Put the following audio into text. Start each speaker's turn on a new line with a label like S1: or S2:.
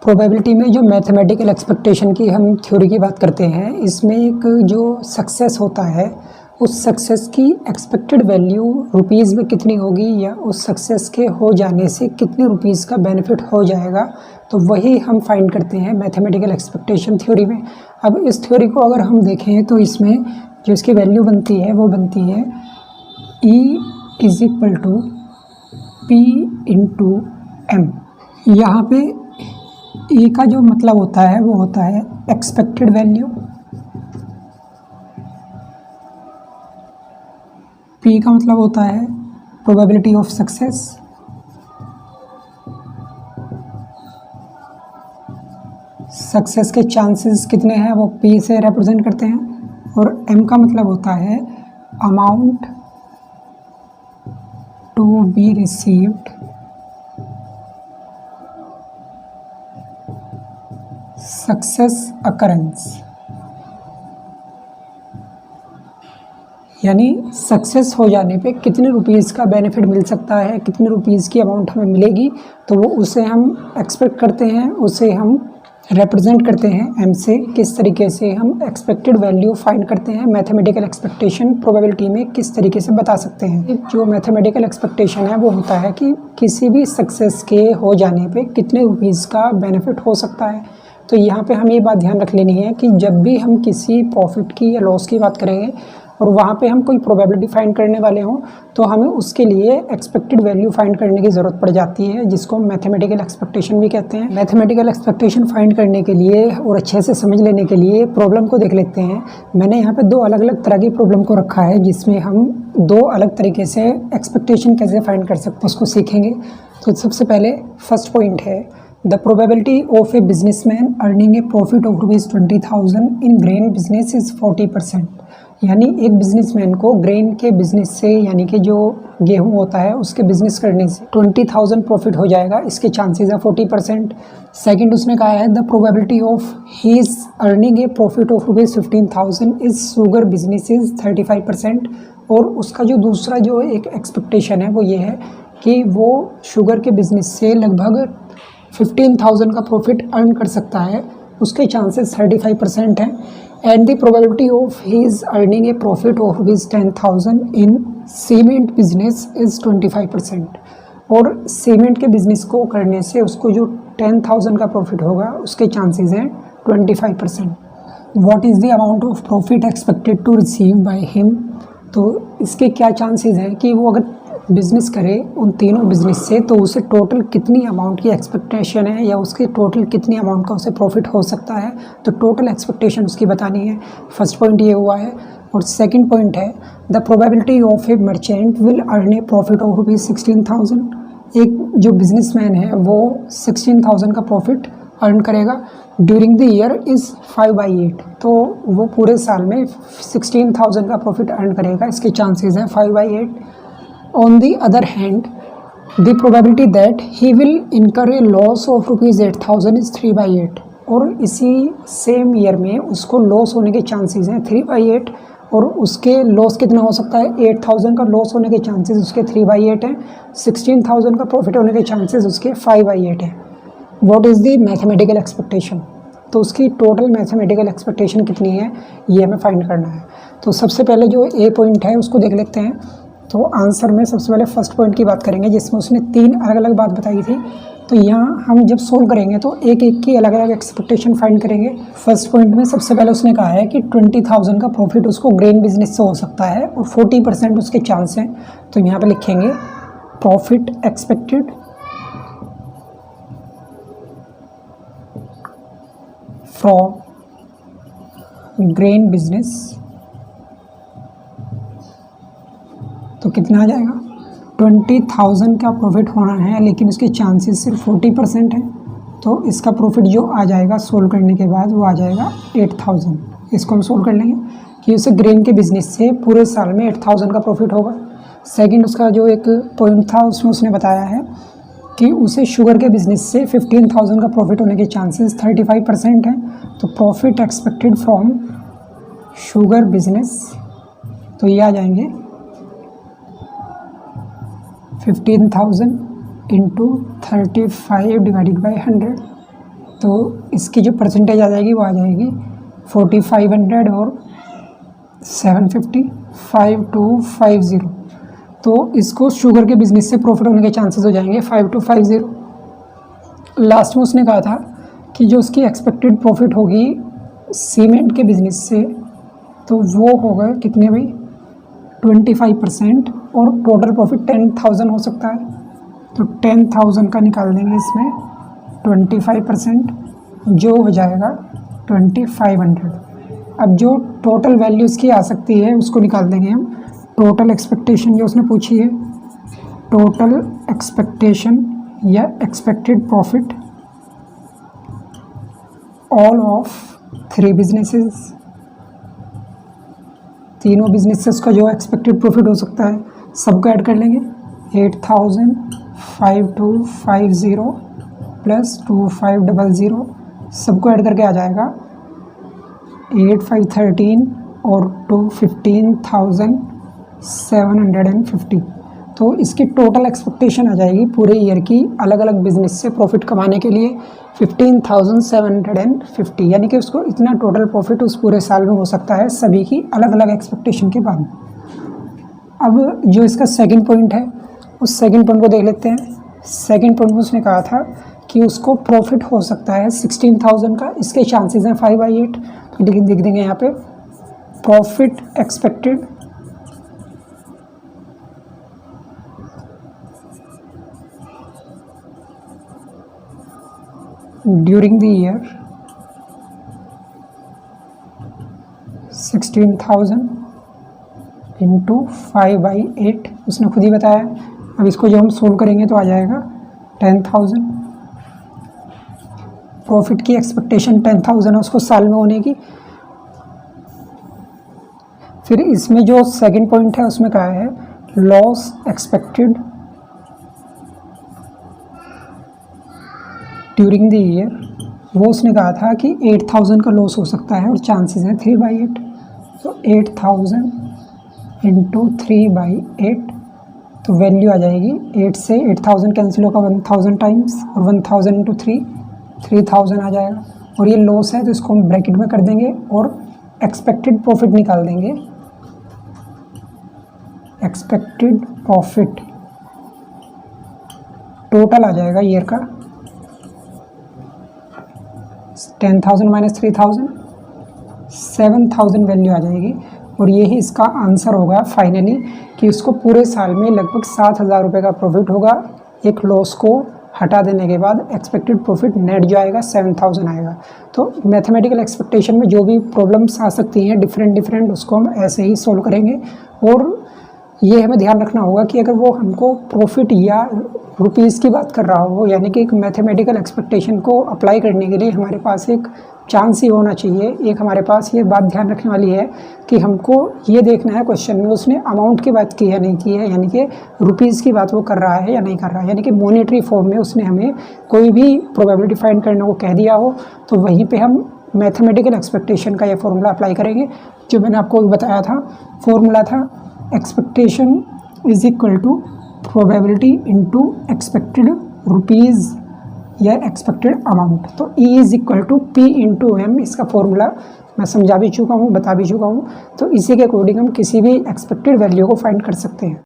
S1: Probability में जो mathematical expectation की हम थ्योरी की बात करते हैं, इसमें एक जो सक्सेस होता है उस सक्सेस की एक्सपेक्टेड वैल्यू रुपीज़ में कितनी होगी या उस सक्सेस के हो जाने से कितने रुपीज़ का बेनिफिट हो जाएगा, तो वही हम फाइंड करते हैं मैथमेटिकल एक्सपेक्टेशन थ्योरी में। अब इस थ्योरी को अगर हम देखें तो इसमें जो इसकी वैल्यू बनती है वो बनती है E = P × M। यहाँ पे E का जो मतलब होता है वो होता है एक्सपेक्टेड वैल्यू, P का मतलब होता है प्रोबेबिलिटी ऑफ सक्सेस, सक्सेस के चांसेस कितने हैं वो P से रिप्रेजेंट करते हैं, और M का मतलब होता है amount to be received success occurrence, यानी सक्सेस हो जाने पे कितने रुपीज़ का बेनिफिट मिल सकता है, कितने रुपीज़ की अमाउंट हमें मिलेगी, तो वो उसे हम एक्सपेक्ट करते हैं, उसे हम रिप्रेजेंट करते हैं M से। किस तरीके से हम एक्सपेक्टेड वैल्यू फाइंड करते हैं, मैथमेटिकल एक्सपेक्टेशन प्रोबेबिलिटी में किस तरीके से बता सकते हैं। जो मैथमेटिकल एक्सपेक्टेशन है वो होता है कि किसी भी सक्सेस के हो जाने पे कितने रुपीज़ का बेनिफिट हो सकता है। तो यहाँ पे हम ये बात ध्यान रख लेनी है कि जब भी हम किसी प्रॉफिट की या लॉस की बात करेंगे और वहाँ पे हम कोई प्रोबेबिलिटी फाइंड करने वाले हों, तो हमें उसके लिए एक्सपेक्टेड वैल्यू फाइंड करने की ज़रूरत पड़ जाती है, जिसको हम मैथमेटिकल एक्सपेक्टेशन भी कहते हैं। मैथमेटिकल एक्सपेक्टेशन फाइंड करने के लिए और अच्छे से समझ लेने के लिए प्रॉब्लम को देख लेते हैं। मैंने यहाँ पे दो अलग अलग तरह की प्रॉब्लम को रखा है, जिसमें हम दो अलग तरीके से एक्सपेक्टेशन कैसे फाइंड कर सकते हैं उसको सीखेंगे। तो सबसे पहले फर्स्ट पॉइंट है, the probability of a businessman earning a profit of ₹20,000 in grain business is 40%। यानी एक बिजनेसमैन को ग्रेन के बिजनेस से, यानी कि जो गेहूं होता है उसके बिजनेस करने से 20,000 प्रॉफिट हो जाएगा, इसके चांसेस है 40%। सेकंड उसने कहा है the probability of he is earning a profit of ₹15,000 is sugar business is 35%। और उसका जो दूसरा जो एक एक्सपेक्टेशन है वो ये है कि वो शुगर के बिजनेस से लगभग 15,000 का प्रॉफिट अर्न कर सकता है, उसके चांसेस 35% हैं। And the probability of he is earning a profit of ₹10,000 in cement business is 25%। और सीमेंट के बिजनेस को करने से उसको जो 10,000 का प्रॉफिट होगा उसके चांसेस हैं 25%। What is the amount of profit expected to receive by him. तो इसके क्या चांसेस हैं कि वो अगर बिज़नेस करे उन तीनों बिजनेस से, तो उसे टोटल कितनी अमाउंट की एक्सपेक्टेशन है या उसके टोटल कितनी अमाउंट का उसे प्रॉफिट हो सकता है, तो टोटल एक्सपेक्टेशन उसकी बतानी है। फर्स्ट पॉइंट ये हुआ है। और सेकंड पॉइंट है the probability of A merchant will earn A profit of ₹16,000। एक जो बिजनेसमैन है वो 16,000 का प्रॉफिट अर्न करेगा ड्यूरिंग द ईयर इज़ 5/8। तो वो पूरे साल में 16,000 का प्रॉफिट अर्न करेगा, इसके चांसेस हैं 5/8। On the other hand, the probability that he will incur a loss of ₹8,000 is 3/8। और इसी सेम ईयर में उसको लॉस होने के चांसेस हैं 3/8, और उसके लॉस कितना हो सकता है, 8,000 का लॉस होने के चांसेस उसके 3/8 हैं, 16,000 का प्रॉफिट होने के चांसेस उसके 5/8 हैं। What is the mathematical expectation, तो उसकी टोटल मैथमेटिकल एक्सपेक्टेशन कितनी है ये हमें फाइंड करना है। तो सबसे पहले जो ए पॉइंट है उसको देख लेते हैं। तो आंसर में सबसे पहले फर्स्ट पॉइंट की बात करेंगे, जिसमें उसने 3 अलग अलग बात बताई थी। तो यहाँ हम जब सोल्व करेंगे तो एक एक की अलग अलग एक्सपेक्टेशन फाइंड करेंगे। फर्स्ट पॉइंट में सबसे पहले उसने कहा है कि 20,000 का प्रॉफिट उसको ग्रेन बिजनेस से हो सकता है और 40% उसके चांस हैं। तो यहाँ पे लिखेंगे profit expected from grain business, तो कितना आ जाएगा, 20,000 का प्रॉफिट होना है, लेकिन उसके चांसेस सिर्फ 40% हैं। तो इसका प्रॉफिट जो आ जाएगा सोल्व करने के बाद वो आ जाएगा 8,000। इसको हम सोल्व कर लेंगे कि उसे ग्रेन के बिजनेस से पूरे साल में 8,000 का प्रॉफिट होगा। सेकंड उसका जो एक पॉइंट था उसमें उसने बताया है कि उसे शुगर के बिजनेस से 15,000 का प्रॉफिट होने के चांसेस 35% हैं। तो profit expected from sugar business, तो ये आ जाएंगे 15,000 × 35 / 100। तो इसकी जो परसेंटेज आ जाएगी वो आ जाएगी 4500 और 750, 5250। तो इसको शुगर के बिज़नेस से प्रॉफिट होने के चांसेस हो जाएंगे 5250। लास्ट में उसने कहा था कि जो उसकी एक्सपेक्टेड प्रॉफिट होगी सीमेंट के बिज़नेस से तो वो होगा कितने भाई 25%, और टोटल प्रॉफिट 10,000 हो सकता है। तो 10,000 का निकाल देंगे इसमें 25%, जो हो जाएगा 2500। अब जो टोटल वैल्यू इसकी आ सकती है उसको निकाल देंगे हम। टोटल एक्सपेक्टेशन जो उसने पूछी है, टोटल एक्सपेक्टेशन या expected profit all of 3 businesses, तीनों बिजनेसेस का जो एक्सपेक्टेड प्रॉफिट हो सकता है सबको ऐड कर लेंगे। 8,5250 प्लस 2500 सबको ऐड करके आ जाएगा 8,513 और 15,750। तो इसकी टोटल एक्सपेक्टेशन आ जाएगी पूरे ईयर की अलग अलग बिजनेस से प्रॉफिट कमाने के लिए 15,750, यानी कि उसको इतना टोटल प्रॉफिट उस पूरे साल में हो सकता है सभी की अलग अलग एक्सपेक्टेशन के बाद। अब जो इसका सेकंड पॉइंट है उस सेकंड पॉइंट को देख लेते हैं। सेकंड पॉइंट में उसने कहा था कि उसको प्रॉफिट हो सकता है 16,000 का, इसके चांसेस हैं 5/8। तो लिख देंगे यहाँ पे profit expected during the year 16,000 into 5/8, उसने खुद ही बताया। अब इसको जब हम सोल्व करेंगे तो आ जाएगा 10,000। प्रॉफिट की एक्सपेक्टेशन 10,000 है उसको साल में होने की। फिर इसमें जो सेकंड पॉइंट है उसमें कहा है loss expected during the year, वो उसने कहा था कि 8,000 का लॉस हो सकता है और चांसेस हैं 3/8। तो 8,000 इंटू 3/8, तो वैल्यू आ जाएगी 8 से 8,000 कैंसिल होगा 1,000 टाइम्स, और 1,000 इंटू 3,000 आ जाएगा। और ये लॉस है तो इसको हम ब्रैकेट में कर देंगे और एक्सपेक्टेड प्रॉफिट निकाल देंगे। एक्सपेक्टेड प्रॉफिट टोटल आ जाएगा ईयर का 10,000 माइनस 3,000, 7,000 वैल्यू आ जाएगी। और यही इसका आंसर होगा फाइनली कि उसको पूरे साल में लगभग 7,000 रुपये का प्रॉफिट होगा। एक लॉस को हटा देने के बाद एक्सपेक्टेड प्रॉफिट नेट जो आएगा 7,000 आएगा। तो मैथमेटिकल एक्सपेक्टेशन में जो भी प्रॉब्लम्स आ सकती हैं डिफरेंट उसको हम ऐसे ही सोल्व करेंगे। और ये हमें ध्यान रखना होगा कि अगर वो हमको प्रॉफिट या रुपीज़ की बात कर रहा हो, यानी कि एक मैथमेटिकल एक्सपेक्टेशन को अप्लाई करने के लिए हमारे पास एक चांस ही होना चाहिए। एक हमारे पास ये बात ध्यान रखने वाली है कि हमको ये देखना है क्वेश्चन में उसने अमाउंट की बात की है नहीं की है, यानी कि रुपीज़ की बात वो कर रहा है या नहीं कर रहा है, यानी कि मॉनेटरी फॉर्म में उसने हमें कोई भी प्रोबेबिलिटी फाइंड करने को कह दिया हो तो वहीं पे हम मैथमेटिकल एक्सपेक्टेशन का ये फॉर्मूला अप्लाई करेंगे जो मैंने आपको बताया था। फॉर्मूला था expectation is equal to probability into expected rupees या एक्सपेक्टेड अमाउंट। तो E is equal to P into M, इसका फॉर्मूला मैं समझा भी चुका हूँ, बता भी चुका हूँ। तो इसी के अकॉर्डिंग हम किसी भी एक्सपेक्टेड वैल्यू को फाइंड कर सकते हैं।